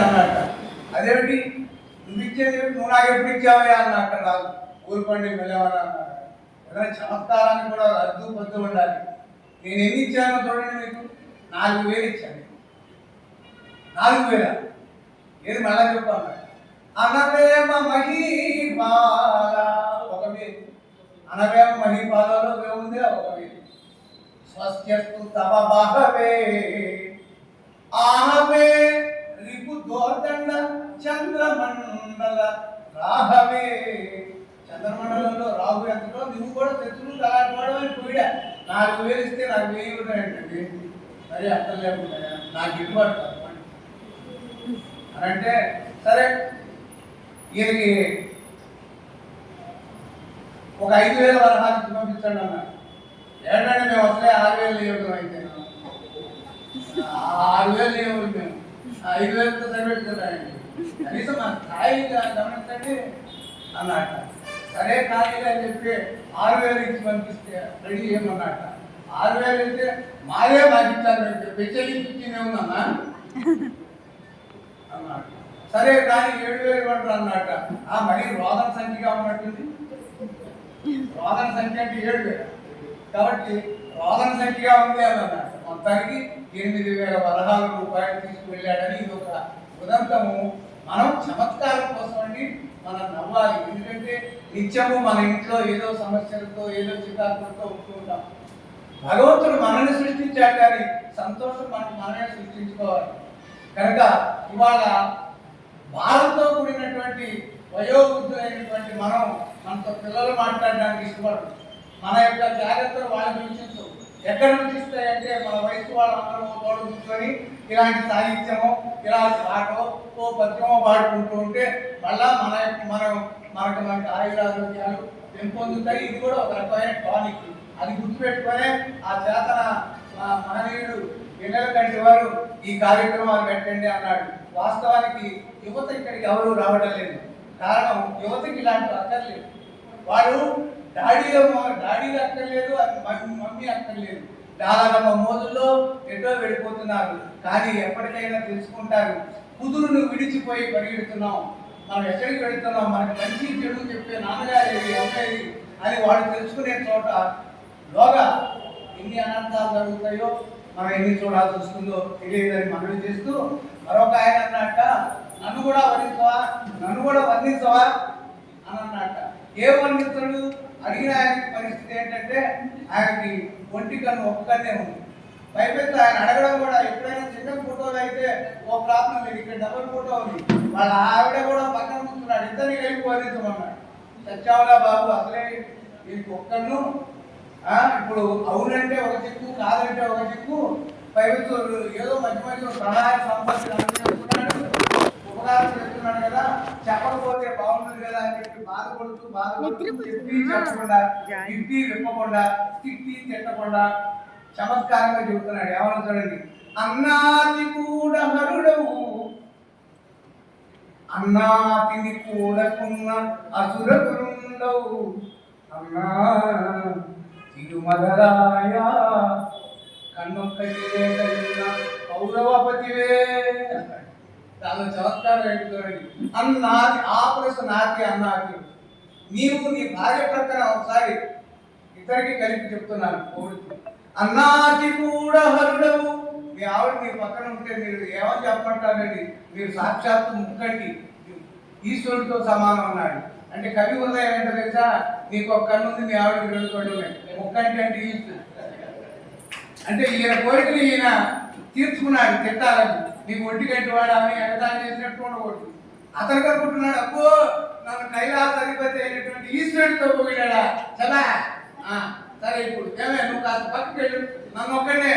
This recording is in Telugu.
అన్నట్ట. అదేమిటి నువ్వు ఇచ్చేది నువ్వు నాకు ఎప్పుడు ఇచ్చావయ్యా అన్నట్ట. నాకు ఊరుకోండి వెళ్ళేవాళ్ళ అన్నాడు. ఏదైనా చమత్కారాన్ని కూడా రద్దు పొద్దు ఉండాలి. నేను ఎన్ని ఇచ్చానో చూడండి, మీకు 4,000 ఇచ్చాను. 4,000 ఏది మళ్ళా చెప్పాను. అనవేమ మహీపాల 1,000, అనవేమ మహీపాలలో ఉంది 1,000. స్వస్త్యస్తు తవ బహవే ఆహవే రిపు దోర్దండ చంద్రమండల రాహవే. చంద్రమండలంలో రాహు ఎంతలో నువ్వు కూడా తెచ్చుకు అలాంటి పోయిడా. 4,000 ఇస్తే నాకు 1,000 ఉంటాయండి. మరి అర్థం లేకుండా నాకు గిట్టుబాటు కాదు అని అంటే సరే ఈయనకి ఒక 5,000 వరహానికి పంపించండి అన్నారు. ఏంటంటే మేము అసలే 6,000 ఇవ్వడం అయితే 6,000 ఇవ్వదు, మేము 5,000తో సరిపెట్టుకుంటామండి, కనీసం మా స్థాయి గమనించండి అన్నట్ట. సరే కానీ అని చెప్పి 6,000 ఇచ్చి పంపిస్తే రెడీ చేయమన్నట్ట. 6,000 అయితే మాదే పంపించాలి, పెంచెలించి ఉందన్నా అన్నట్ట. సరే కానీ 7,000 ఇవ్వండి అన్నట్ట. మళ్ళీ రోదన సంఖ్యగా ఉన్నట్టుంది. రోదన సంఖ్య అంటే 7,000 కాబట్టి రోదన సంఖ్యగా ఉంది అన్నమాట. మొత్తానికి 8,000 రూపాయలు తీసుకువెళ్ళాడని ఇది ఒక ఉదంతము. మనం చమత్కారం కోసం అండి మనం నవ్వాలి. ఎందుకంటే నిత్యము మన ఇంట్లో ఏదో సమస్యలతో ఏదో చికాకులతో ఉంటూ ఉంటాం. భగవంతుడు మనల్ని సృష్టించాడు కానీ సంతోషం మనమే సృష్టించుకోవాలి. కనుక ఇవాళ భారంతో కూడినటువంటి వయోవృద్ధులైనటువంటి మనం మనతో పిల్లలు మాట్లాడడానికి ఇష్టపడరు. మన యొక్క జాగ్రత్తలు వాళ్ళకి వినిపించు. ఎక్కడ వినిపిస్తాయంటే మన వయసు వాళ్ళందరూ తోడు కూర్చొని ఇలాంటి సాహిత్యమో ఇలాంటి పాటో ఓ పద్యమో పాడుకుంటూ ఉంటే మళ్ళా మనకి ఆయురారోగ్యాలు పెంపొందుతాయి. ఇది కూడా ఒక రకమైన టానిక్. అది గుర్తుపెట్టుకునే ఆ చేతన మహనీయుడు పిల్లల కంటి వారు ఈ కార్యక్రమాలు పెట్టండి అన్నాడు. వాస్తవానికి యువత ఇక్కడికి ఎవరు రావడం లేదు. కారణం యువతకి ఇలాంటి అక్కర్లేదు. వాడు డాడీలు అక్కర్లేదు, మమ్మీ అక్కర్లేదు. చాలా మోదుల్లో ఎటో వెళ్ళిపోతున్నారు. కానీ ఎప్పటికైనా తెలుసుకుంటారు. కుదురును విడిచిపోయి పరిగెడుతున్నాం. మనం ఎక్కడికి వెళుతున్నాం, మనకి మంచి చెడు చెప్పే నాన్నగారు ఏది అమ్మేది అని వాడు తెలుసుకునే చోట లోగా ఎన్ని అనర్థాలు జరుగుతాయో మనం ఎన్ని చూడాల్సి వస్తుందో తెలియదని మనవి చేస్తూ మరొక ఆయన అన్నట్ట, నన్ను కూడా వర్ణించవా అని అన్నట్ట. ఏ వర్ణించడు అడిగిన ఆయనకి పరిస్థితి ఏంటంటే ఆయనకి ఒంటి కన్ను ఒక్క కన్నే ఉంది. పైపెత్త ఆయన అడగడం కూడా ఎప్పుడైనా చిన్న ఫోటోలు అయితే ఓ ప్రాబ్లం లేదు, ఇక్కడ డబుల్ ఫోటో ఉంది. వాళ్ళ ఆవిడ కూడా పక్కన కూర్చున్నాడు. ఇద్దరిని కలిపి వర్ణించమన్నాడు. సత్యావలా బాబు అసలే వీరికి ఒక్కను. ఇప్పుడు అవునంటే ఒక చిక్కు, కాదంటే ఒక చిక్కు. పైపెత్తు ఏదో మధ్య సహాయ సంపత్తి ఉపకారం చేస్తున్నాడు కదా, చెప్పకపోతే బాగుంటుంది కదా అని చెప్పి బాధపడుతూ చెప్పి చెప్పకుండా, ఇంటి విప్పకుండా, తిట్టి తిట్టకుండా చమత్కారంగా చెబుతున్నాడు. ఏమన్నా చూడండి, అన్నాది కూడా హరుడవు, అన్నాతిని కూడకున్న అసురగురుండవు, అన్నా తిరుమలరాయ కన్నొక్కటివే కలిగిన కౌరవపతివే. చాలా చమత్కారం ఏంటండి. అన్నాది ఆ ప్రశ్న నాకి అన్నాకి. నీవు నీ భార్య ప్రక్కన ఒకసారి ఇద్దరికి కలిపి చెప్తున్నాను. అన్నాకి కూడా హరుడవు. మీ ఆవిడ మీ పక్కన ఉంటే మీరు ఏమని చెప్పమంటారండి? మీరు సాక్షాత్తు ముక్కంటి ఈశ్వరుడితో సమానం అన్నాడు. అంటే కవి హృదయం ఏంటో తెలుసా? నీకు ఒక కన్ను ఉంది, మీ ఆవిడకి 2 కళ్ళు ఉన్నాయి. ముక్కంటి అంటే ఈశ్వరుడు. అంటే ఈయన కోరికలు ఈయన తీర్చుకున్నాడు తిట్టాలని. నీకు ఒంటి గంటి వాడు అని ఎగదాన్ని చేసినట్టు ఉండకూడదు. అతను కనుకుంటున్నాడు, అబ్బో నన్ను కైలాస అధిపతి అయినటువంటి ఈశ్వరుడితో పోయినాడా చలా. సరే ఇప్పుడు ఏమే నువ్వు కాస్త పక్కకి వెళ్ళు, నన్ను ఒక్కడే